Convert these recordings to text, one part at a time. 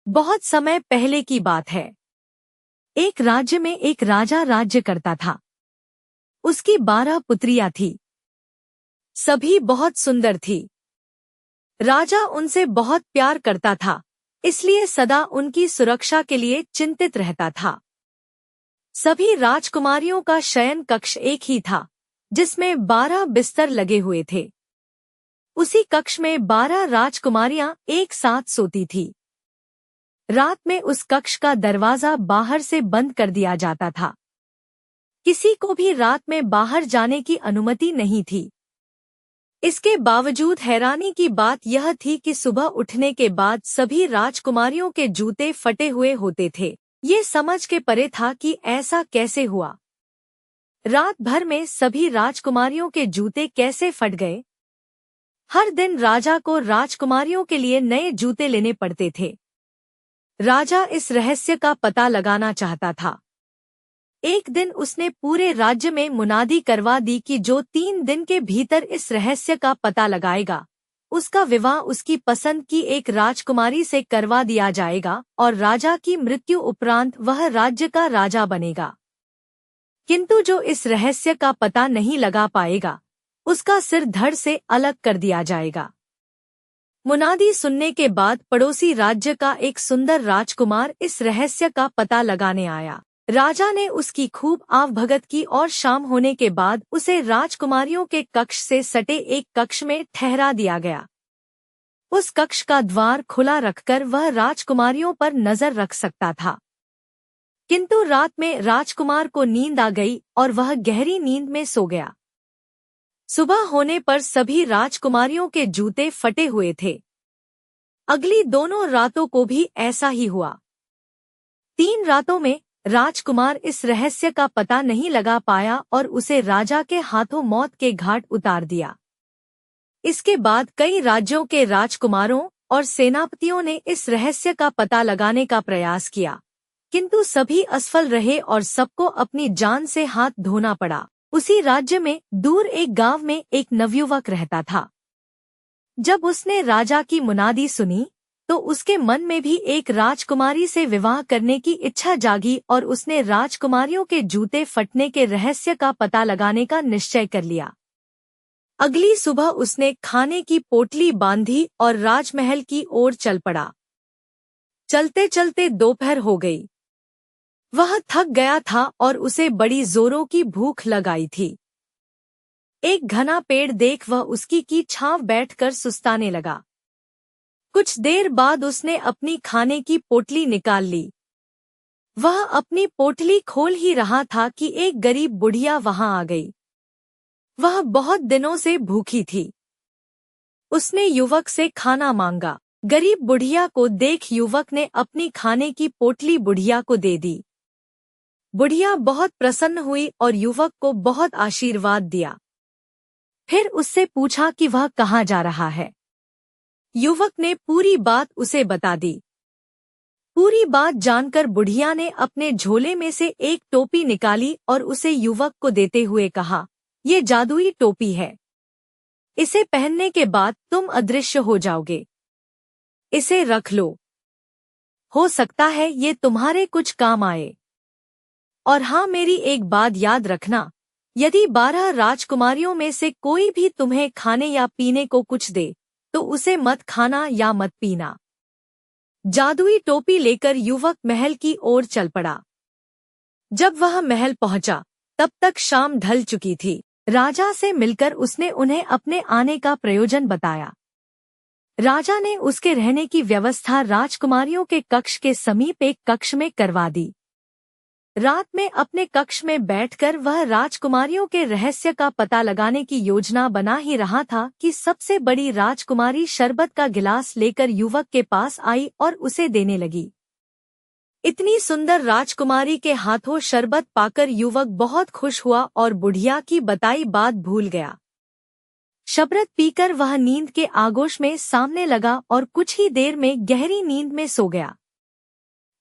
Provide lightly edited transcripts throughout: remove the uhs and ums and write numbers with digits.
बहुत समय पहले की बात है। एक राज्य में एक राजा राज्य करता था। उसकी 12 पुत्रियां थी। सभी बहुत सुंदर थी। राजा उनसे बहुत प्यार करता था, इसलिए सदा उनकी सुरक्षा के लिए चिंतित रहता था। सभी राजकुमारियों का शयन कक्ष एक ही था, जिसमें 12 बिस्तर लगे हुए थे। उसी कक्ष में 12 राजकुमारियां एक साथ सोती थी। रात में उस कक्ष का दरवाजा बाहर से बंद कर दिया जाता था। किसी को भी रात में बाहर जाने की अनुमति नहीं थी। इसके बावजूद हैरानी की बात यह थी कि सुबह उठने के बाद सभी राजकुमारियों के जूते फटे हुए होते थे। ये समझ के परे था कि ऐसा कैसे हुआ। रात भर में सभी राजकुमारियों के जूते कैसे फट गए। हर दिन राजा को राजकुमारियों के लिए नए जूते लेने पड़ते थे। राजा इस रहस्य का पता लगाना चाहता था। एक दिन उसने पूरे राज्य में मुनादी करवा दी कि जो 3 दिन के भीतर इस रहस्य का पता लगाएगा, उसका विवाह उसकी पसंद की एक राजकुमारी से करवा दिया जाएगा और राजा की मृत्यु उपरांत वह राज्य का राजा बनेगा। किंतु जो इस रहस्य का पता नहीं लगा पाएगा, उसका सिर धड़ से अलग कर दिया जाएगा। मुनादी सुनने के बाद पड़ोसी राज्य का एक सुंदर राजकुमार इस रहस्य का पता लगाने आया। राजा ने उसकी खूब आवभगत की और शाम होने के बाद उसे राजकुमारियों के कक्ष से सटे एक कक्ष में ठहरा दिया गया। उस कक्ष का द्वार खुला रखकर वह राजकुमारियों पर नजर रख सकता था। किंतु रात में राजकुमार को नींद आ गई और वह गहरी नींद में सो गया। सुबह होने पर सभी राजकुमारियों के जूते फटे हुए थे। अगली दोनों रातों को भी ऐसा ही हुआ। 3 रातों में राजकुमार इस रहस्य का पता नहीं लगा पाया और उसे राजा के हाथों मौत के घाट उतार दिया। इसके बाद कई राज्यों के राजकुमारों और सेनापतियों ने इस रहस्य का पता लगाने का प्रयास किया, किंतु सभी असफल रहे और सबको अपनी जान से हाथ धोना पड़ा। उसी राज्य में दूर एक गांव में एक नवयुवक रहता था। जब उसने राजा की मुनादी सुनी तो उसके मन में भी एक राजकुमारी से विवाह करने की इच्छा जागी और उसने राजकुमारियों के जूते फटने के रहस्य का पता लगाने का निश्चय कर लिया। अगली सुबह उसने खाने की पोटली बांधी और राजमहल की ओर चल पड़ा। चलते चलते दोपहर हो गई। वह थक गया था और उसे बड़ी जोरों की भूख लगाई थी। एक घना पेड़ देख वह उसकी की छांव बैठकर सुस्ताने लगा। कुछ देर बाद उसने अपनी खाने की पोटली निकाल ली। वह अपनी पोटली खोल ही रहा था कि एक गरीब बुढ़िया वहां आ गई। वह बहुत दिनों से भूखी थी। उसने युवक से खाना मांगा। गरीब बुढ़िया को देख युवक ने अपनी खाने की पोटली बुढ़िया को दे दी। बुढ़िया बहुत प्रसन्न हुई और युवक को बहुत आशीर्वाद दिया। फिर उससे पूछा कि वह कहाँ जा रहा है। युवक ने पूरी बात उसे बता दी। पूरी बात जानकर बुढ़िया ने अपने झोले में से एक टोपी निकाली और उसे युवक को देते हुए कहा, ये जादुई टोपी है। इसे पहनने के बाद तुम अदृश्य हो जाओगे। इसे रख लो। हो सकता है ये तुम्हारे कुछ काम आए। और हाँ, मेरी एक बात याद रखना, यदि 12 राजकुमारियों में से कोई भी तुम्हें खाने या पीने को कुछ दे तो उसे मत खाना या मत पीना। जादुई टोपी लेकर युवक महल की ओर चल पड़ा। जब वह महल पहुंचा तब तक शाम ढल चुकी थी। राजा से मिलकर उसने उन्हें अपने आने का प्रयोजन बताया। राजा ने उसके रहने की व्यवस्था राजकुमारियों के कक्ष के समीप एक कक्ष में करवा दी। रात में अपने कक्ष में बैठकर वह राजकुमारियों के रहस्य का पता लगाने की योजना बना ही रहा था कि सबसे बड़ी राजकुमारी शरबत का गिलास लेकर युवक के पास आई और उसे देने लगी। इतनी सुंदर राजकुमारी के हाथों शरबत पाकर युवक बहुत खुश हुआ और बुढ़िया की बताई बात भूल गया। शरबत पीकर वह नींद के आगोश में सामने लगा और कुछ ही देर में गहरी नींद में सो गया।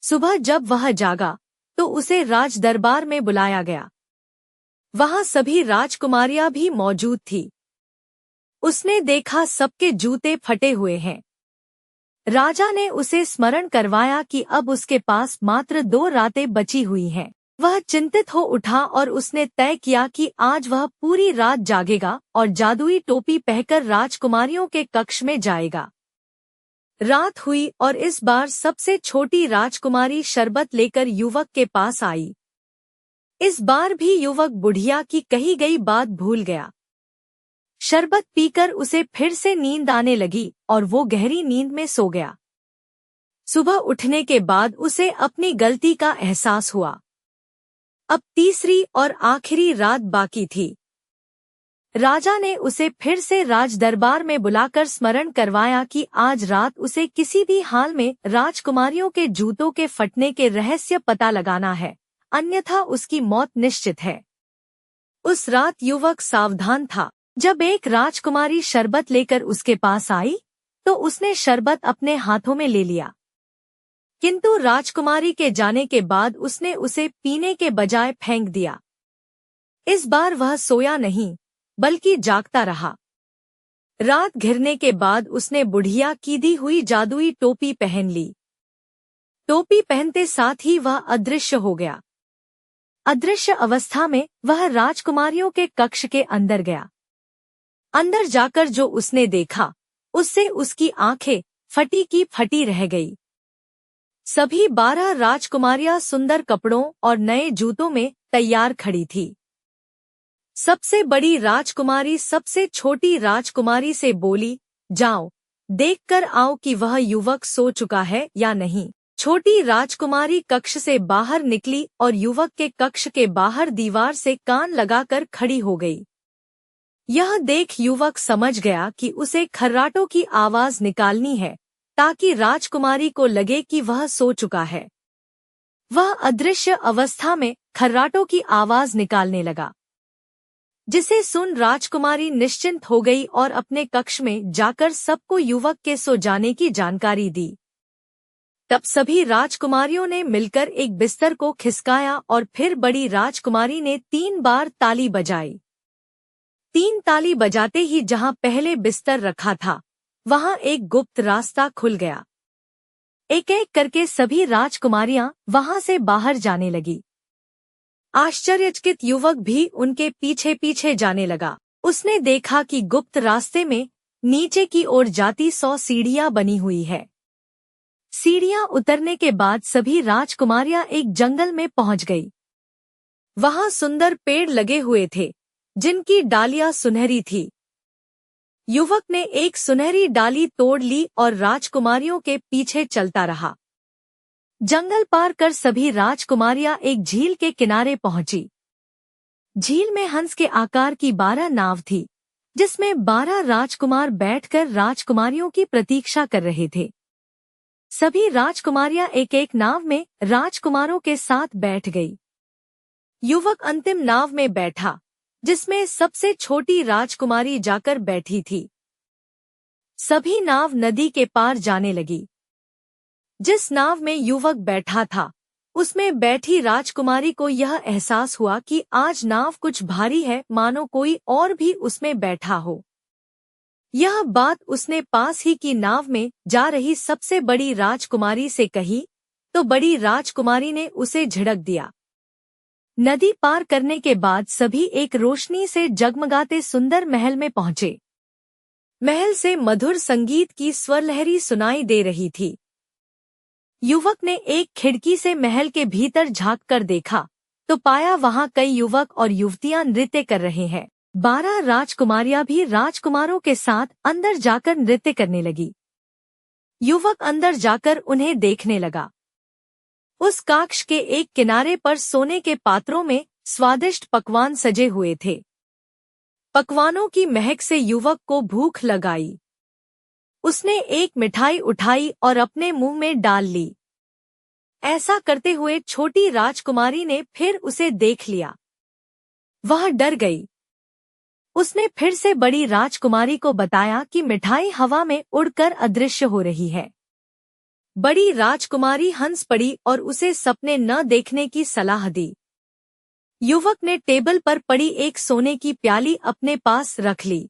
सुबह जब वह जागा तो उसे राज दरबार में बुलाया गया। वहां सभी राजकुमारियां भी मौजूद थी। उसने देखा सबके जूते फटे हुए हैं। राजा ने उसे स्मरण करवाया कि अब उसके पास मात्र 2 रातें बची हुई हैं। वह चिंतित हो उठा और उसने तय किया कि आज वह पूरी रात जागेगा और जादुई टोपी पहनकर राजकुमारियों के कक्ष में जाएगा। रात हुई और इस बार सबसे छोटी राजकुमारी शरबत लेकर युवक के पास आई। इस बार भी युवक बुढ़िया की कही गई बात भूल गया। शरबत पीकर उसे फिर से नींद आने लगी और वो गहरी नींद में सो गया। सुबह उठने के बाद उसे अपनी गलती का एहसास हुआ। अब तीसरी और आखिरी रात बाकी थी। राजा ने उसे फिर से राजदरबार में बुलाकर स्मरण करवाया कि आज रात उसे किसी भी हाल में राजकुमारियों के जूतों के फटने के रहस्य पता लगाना है, अन्यथा उसकी मौत निश्चित है। उस रात युवक सावधान था। जब एक राजकुमारी शरबत लेकर उसके पास आई तो उसने शरबत अपने हाथों में ले लिया, किंतु राजकुमारी के जाने के बाद उसने उसे पीने के बजाय फेंक दिया। इस बार वह सोया नहीं बल्कि जागता रहा। रात घिरने के बाद उसने बुढ़िया की दी हुई जादुई टोपी पहन ली। टोपी पहनते साथ ही वह अदृश्य हो गया। अदृश्य अवस्था में वह राजकुमारियों के कक्ष के अंदर गया। अंदर जाकर जो उसने देखा उससे उसकी आंखें फटी की फटी रह गई। सभी 12 राजकुमारियां सुंदर कपड़ों और नए जूतों में तैयार खड़ी थी। सबसे बड़ी राजकुमारी सबसे छोटी राजकुमारी से बोली, जाओ देखकर आओ कि वह युवक सो चुका है या नहीं। छोटी राजकुमारी कक्ष से बाहर निकली और युवक के कक्ष के बाहर दीवार से कान लगाकर खड़ी हो गई। यह देख युवक समझ गया कि उसे खर्राटों की आवाज निकालनी है ताकि राजकुमारी को लगे कि वह सो चुका है। वह अदृश्य अवस्था में खर्राटों की आवाज निकालने लगा, जिसे सुन राजकुमारी निश्चिंत हो गई और अपने कक्ष में जाकर सबको युवक के सो जाने की जानकारी दी। तब सभी राजकुमारियों ने मिलकर एक बिस्तर को खिसकाया और फिर बड़ी राजकुमारी ने 3 बार ताली बजाई। 3 ताली बजाते ही जहां पहले बिस्तर रखा था वहां एक गुप्त रास्ता खुल गया। एक एक करके सभी राजकुमारियां वहां से बाहर जाने लगी। आश्चर्यचकित युवक भी उनके पीछे पीछे जाने लगा। उसने देखा कि गुप्त रास्ते में नीचे की ओर जाती 100 सीढ़ियां बनी हुई है। सीढ़ियां उतरने के बाद सभी राजकुमारियां एक जंगल में पहुंच गई। वहां सुंदर पेड़ लगे हुए थे जिनकी डालियां सुनहरी थी। युवक ने एक सुनहरी डाली तोड़ ली और राजकुमारियों के पीछे चलता रहा। जंगल पार कर सभी राजकुमारियां एक झील के किनारे पहुंची। झील में हंस के आकार की 12 नाव थी, जिसमें 12 राजकुमार बैठकर राजकुमारियों की प्रतीक्षा कर रहे थे। सभी राजकुमारियां एक एक नाव में राजकुमारों के साथ बैठ गई। युवक अंतिम नाव में बैठा, जिसमें सबसे छोटी राजकुमारी जाकर बैठी थी। सभी नाव नदी के पार जाने लगी। जिस नाव में युवक बैठा था उसमें बैठी राजकुमारी को यह एहसास हुआ कि आज नाव कुछ भारी है, मानो कोई और भी उसमें बैठा हो। यह बात उसने पास ही की नाव में जा रही सबसे बड़ी राजकुमारी से कही तो बड़ी राजकुमारी ने उसे झिड़क दिया। नदी पार करने के बाद सभी एक रोशनी से जगमगाते सुंदर महल में पहुंचे। महल से मधुर संगीत की स्वरलहरी सुनाई दे रही थी। युवक ने एक खिड़की से महल के भीतर झांक कर देखा तो पाया वहां कई युवक और युवतियां नृत्य कर रहे हैं। 12 राजकुमारियां भी राजकुमारों के साथ अंदर जाकर नृत्य करने लगी। युवक अंदर जाकर उन्हें देखने लगा। उस कक्ष के एक किनारे पर सोने के पात्रों में स्वादिष्ट पकवान सजे हुए थे। पकवानों की महक से युवक को भूख लगाई। उसने एक मिठाई उठाई और अपने मुंह में डाल ली। ऐसा करते हुए छोटी राजकुमारी ने फिर उसे देख लिया। वह डर गई। उसने फिर से बड़ी राजकुमारी को बताया कि मिठाई हवा में उड़कर अदृश्य हो रही है। बड़ी राजकुमारी हंस पड़ी और उसे सपने न देखने की सलाह दी। युवक ने टेबल पर पड़ी एक सोने की प्याली अपने पास रख ली।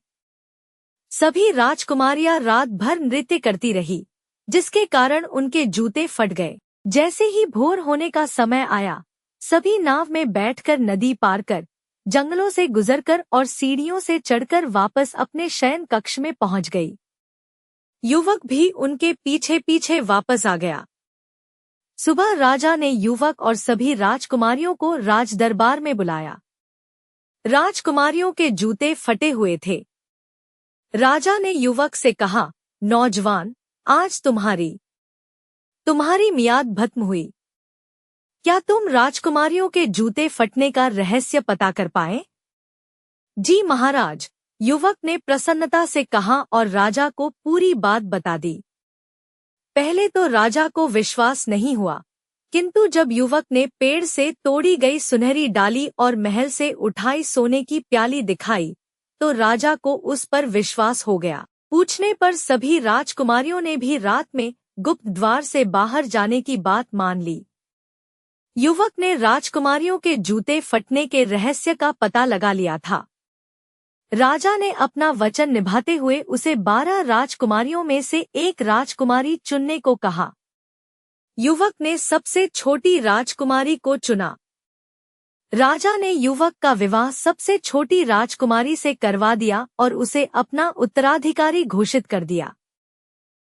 सभी राजकुमारियां रात भर नृत्य करती रही। जिसके कारण उनके जूते फट गए। जैसे ही भोर होने का समय आया, सभी नाव में बैठकर नदी पार कर, जंगलों से गुजरकर और सीढ़ियों से चढ़कर वापस अपने शयन कक्ष में पहुंच गई। युवक भी उनके पीछे पीछे वापस आ गया। सुबह राजा ने युवक और सभी राजकुमारियों को राजदरबार में बुलाया। राजकुमारियों के जूते फटे हुए थे। राजा ने युवक से कहा, नौजवान, आज तुम्हारी मियाद खत्म हुई। क्या तुम राजकुमारियों के जूते फटने का रहस्य पता कर पाए? जी महाराज, युवक ने प्रसन्नता से कहा और राजा को पूरी बात बता दी। पहले तो राजा को विश्वास नहीं हुआ, किंतु जब युवक ने पेड़ से तोड़ी गई सुनहरी डाली और महल से उठाई सोने की प्याली दिखाई, तो राजा को उस पर विश्वास हो गया। पूछने पर सभी राजकुमारियों ने भी रात में गुप्त द्वार से बाहर जाने की बात मान ली। युवक ने राजकुमारियों के जूते फटने के रहस्य का पता लगा लिया था। राजा ने अपना वचन निभाते हुए उसे 12 राजकुमारियों में से एक राजकुमारी चुनने को कहा। युवक ने सबसे छोटी राजकुमारी को चुना। राजा ने युवक का विवाह सबसे छोटी राजकुमारी से करवा दिया और उसे अपना उत्तराधिकारी घोषित कर दिया।